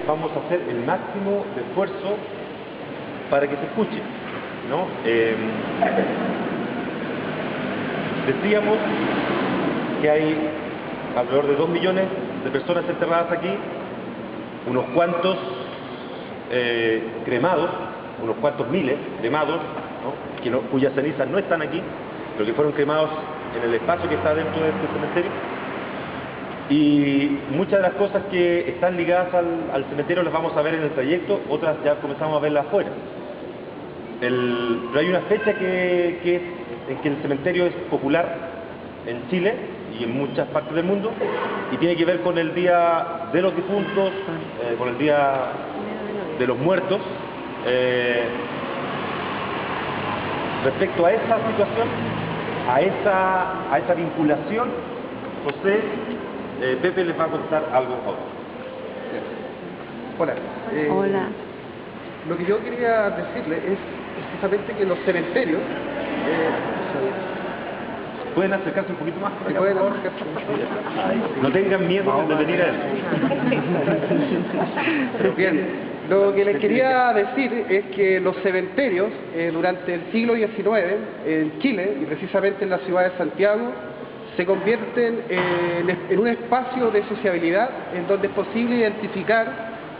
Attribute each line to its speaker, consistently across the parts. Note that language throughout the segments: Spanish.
Speaker 1: vamos a hacer el máximo de esfuerzo para que se escuche, ¿no? Decíamos que hay alrededor de 2 millones de personas enterradas aquí, unos cuantos cremados, unos cuantos miles cremados, ¿no? Cuyas cenizas no están aquí, pero que fueron cremados en el espacio que está dentro de este cementerio. Y muchas de las cosas que están ligadas al cementerio las vamos a ver en el trayecto, otras ya comenzamos a verlas afuera. Pero hay una fecha en que el cementerio es popular en Chile y en muchas partes del mundo, y tiene que ver con el Día de los Difuntos, con el Día de los Muertos. Respecto a esa situación, a esa vinculación, José, Pepe les va a contar algo ahora.
Speaker 2: Hola.
Speaker 3: Hola.
Speaker 2: Lo que yo quería decirle es precisamente que los cementerios...
Speaker 1: ¿Pueden acercarse un poquito más?
Speaker 2: ¿Se pueden acercarse?
Speaker 1: No tengan miedo de venir a él.
Speaker 2: Pero bien, lo que les quería decir es que los cementerios durante el siglo XIX en Chile, y precisamente en la ciudad de Santiago, se convierten en un espacio de sociabilidad en donde es posible identificar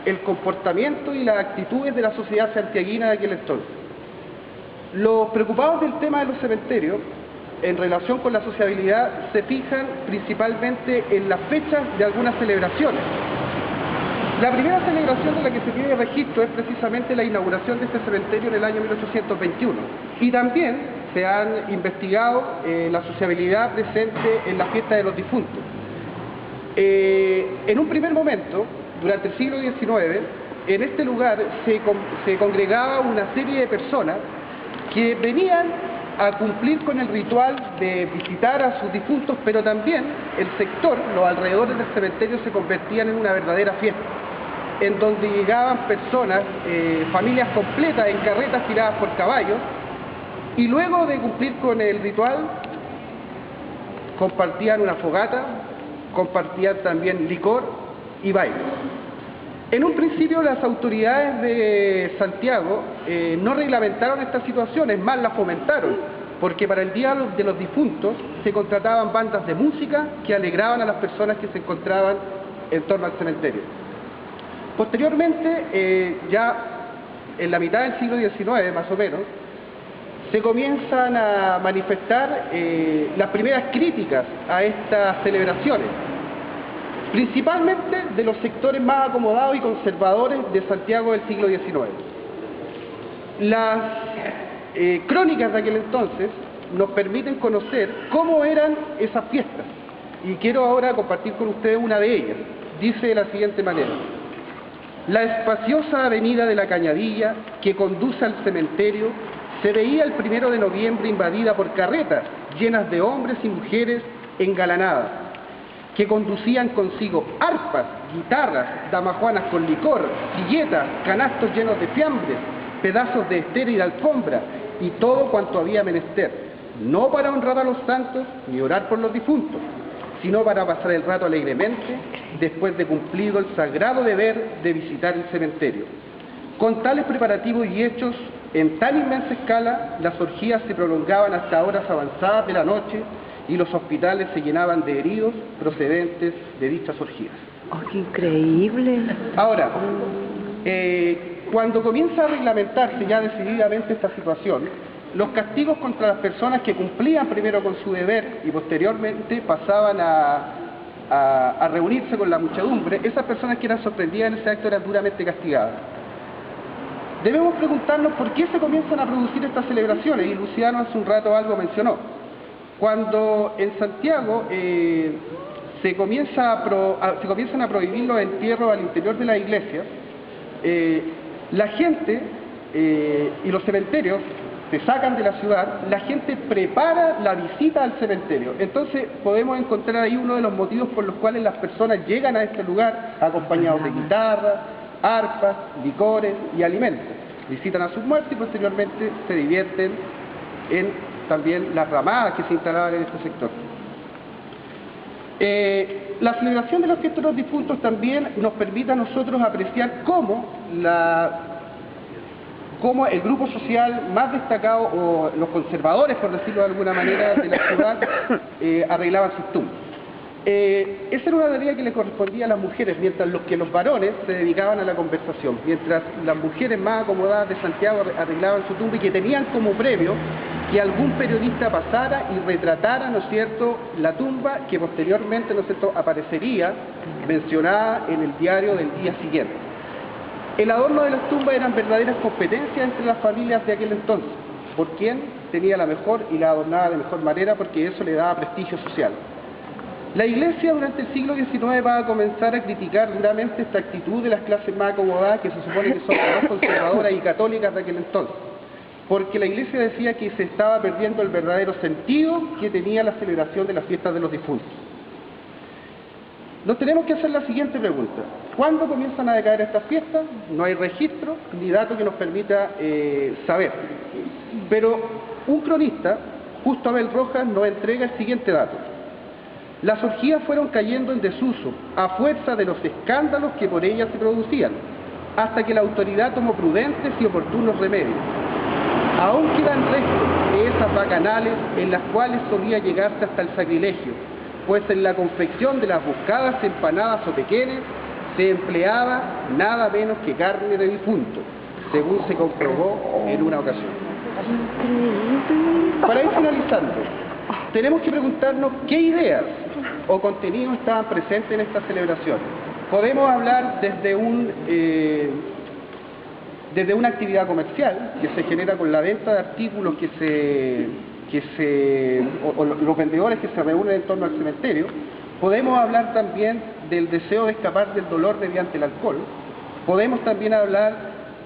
Speaker 2: el comportamiento y las actitudes de la sociedad santiaguina de aquel entonces. Los preocupados del tema de los cementerios en relación con la sociabilidad se fijan principalmente en las fechas de algunas celebraciones. La primera celebración de la que se tiene registro es precisamente la inauguración de este cementerio en el año 1821. Y también se han investigado la sociabilidad presente en la fiesta de los difuntos. En un primer momento, durante el siglo XIX, en este lugar se congregaba una serie de personas que venían a cumplir con el ritual de visitar a sus difuntos, pero también el sector, los alrededores del cementerio se convertían en una verdadera fiesta, en donde llegaban personas, familias completas en carretas tiradas por caballos, y luego de cumplir con el ritual, compartían una fogata, compartían también licor y baile. En un principio las autoridades de Santiago no reglamentaron estas situaciones, más las fomentaron, porque para el Día de los Difuntos se contrataban bandas de música que alegraban a las personas que se encontraban en torno al cementerio. Posteriormente, ya en la mitad del siglo XIX más o menos, se comienzan a manifestar las primeras críticas a estas celebraciones, principalmente de los sectores más acomodados y conservadores de Santiago del siglo XIX. Las crónicas de aquel entonces nos permiten conocer cómo eran esas fiestas, y quiero ahora compartir con ustedes una de ellas. Dice de la siguiente manera: la espaciosa avenida de la Cañadilla que conduce al cementerio se veía el 1 de noviembre invadida por carretas llenas de hombres y mujeres engalanadas, que conducían consigo arpas, guitarras, damajuanas con licor, silletas, canastos llenos de fiambres, pedazos de estera y de alfombra, y todo cuanto había menester, no para honrar a los santos ni orar por los difuntos, sino para pasar el rato alegremente después de cumplido el sagrado deber de visitar el cementerio. Con tales preparativos y hechos en tan inmensa escala, las orgías se prolongaban hasta horas avanzadas de la noche, y los hospitales se llenaban de heridos procedentes de dichas orgías.
Speaker 3: ¡Oh, qué increíble!
Speaker 2: Ahora, cuando comienza a reglamentarse ya decididamente esta situación, los castigos contra las personas que cumplían primero con su deber y posteriormente pasaban a reunirse con la muchedumbre, esas personas que eran sorprendidas en ese acto eran duramente castigadas. Debemos preguntarnos por qué se comienzan a producir estas celebraciones, y Luciano hace un rato algo mencionó. Cuando en Santiago se comienzan a prohibir los entierros al interior de la iglesia, la gente y los cementerios se sacan de la ciudad, la gente prepara la visita al cementerio. Entonces podemos encontrar ahí uno de los motivos por los cuales las personas llegan a este lugar acompañados de guitarras, arpas, licores y alimentos. Visitan a sus muertos y posteriormente se divierten en también las ramadas que se instalaban en este sector. La celebración de las fiestas de los difuntos también nos permite a nosotros apreciar cómo el grupo social más destacado, o los conservadores, por decirlo de alguna manera, de la ciudad, arreglaban sus tumbas. Esa era una tarea que le correspondía a las mujeres, mientras los varones se dedicaban a la conversación, mientras las mujeres más acomodadas de Santiago arreglaban su tumba y que tenían como premio que algún periodista pasara y retratara, ¿no es cierto?, la tumba que posteriormente, ¿no es cierto?, aparecería mencionada en el diario del día siguiente. El adorno de las tumbas eran verdaderas competencias entre las familias de aquel entonces, por quién tenía la mejor y la adornaba de mejor manera, porque eso le daba prestigio social. La Iglesia durante el siglo XIX va a comenzar a criticar duramente esta actitud de las clases más acomodadas, que se supone que son las más conservadoras y católicas de aquel entonces, porque la Iglesia decía que se estaba perdiendo el verdadero sentido que tenía la celebración de las fiestas de los difuntos. Nos tenemos que hacer la siguiente pregunta: ¿cuándo comienzan a decaer estas fiestas? No hay registro ni dato que nos permita saber. Pero un cronista, Justo Abel Rojas, nos entrega el siguiente dato: las orgías fueron cayendo en desuso a fuerza de los escándalos que por ellas se producían, hasta que la autoridad tomó prudentes y oportunos remedios. Aún quedan restos de esas bacanales en las cuales solía llegarse hasta el sacrilegio, pues en la confección de las buscadas empanadas o pequeñas se empleaba nada menos que carne de difunto, según se comprobó en una ocasión. Para ir finalizando, tenemos que preguntarnos qué ideas o contenidos estaban presentes en esta celebración. Podemos hablar desde una actividad comercial que se genera con la venta de artículos o los vendedores que se reúnen en torno al cementerio. Podemos hablar también del deseo de escapar del dolor mediante el alcohol. Podemos también hablar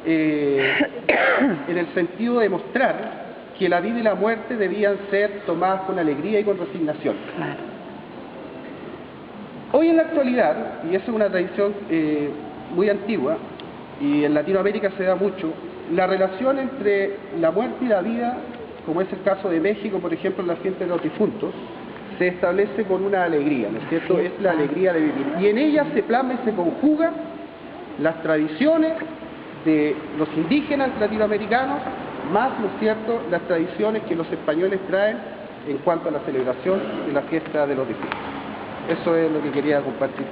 Speaker 2: en el sentido de mostrar que la vida y la muerte debían ser tomadas con alegría y con resignación. Hoy en la actualidad, y esa es una tradición muy antigua, y en Latinoamérica se da mucho, la relación entre la muerte y la vida, como es el caso de México, por ejemplo, en la fiesta de los difuntos, se establece con una alegría, ¿no es cierto? Es la alegría de vivir. Y en ella se plasma y se conjuga las tradiciones de los indígenas latinoamericanos, más, ¿no es cierto?, las tradiciones que los españoles traen en cuanto a la celebración de la fiesta de los difuntos. Eso es lo que quería compartir.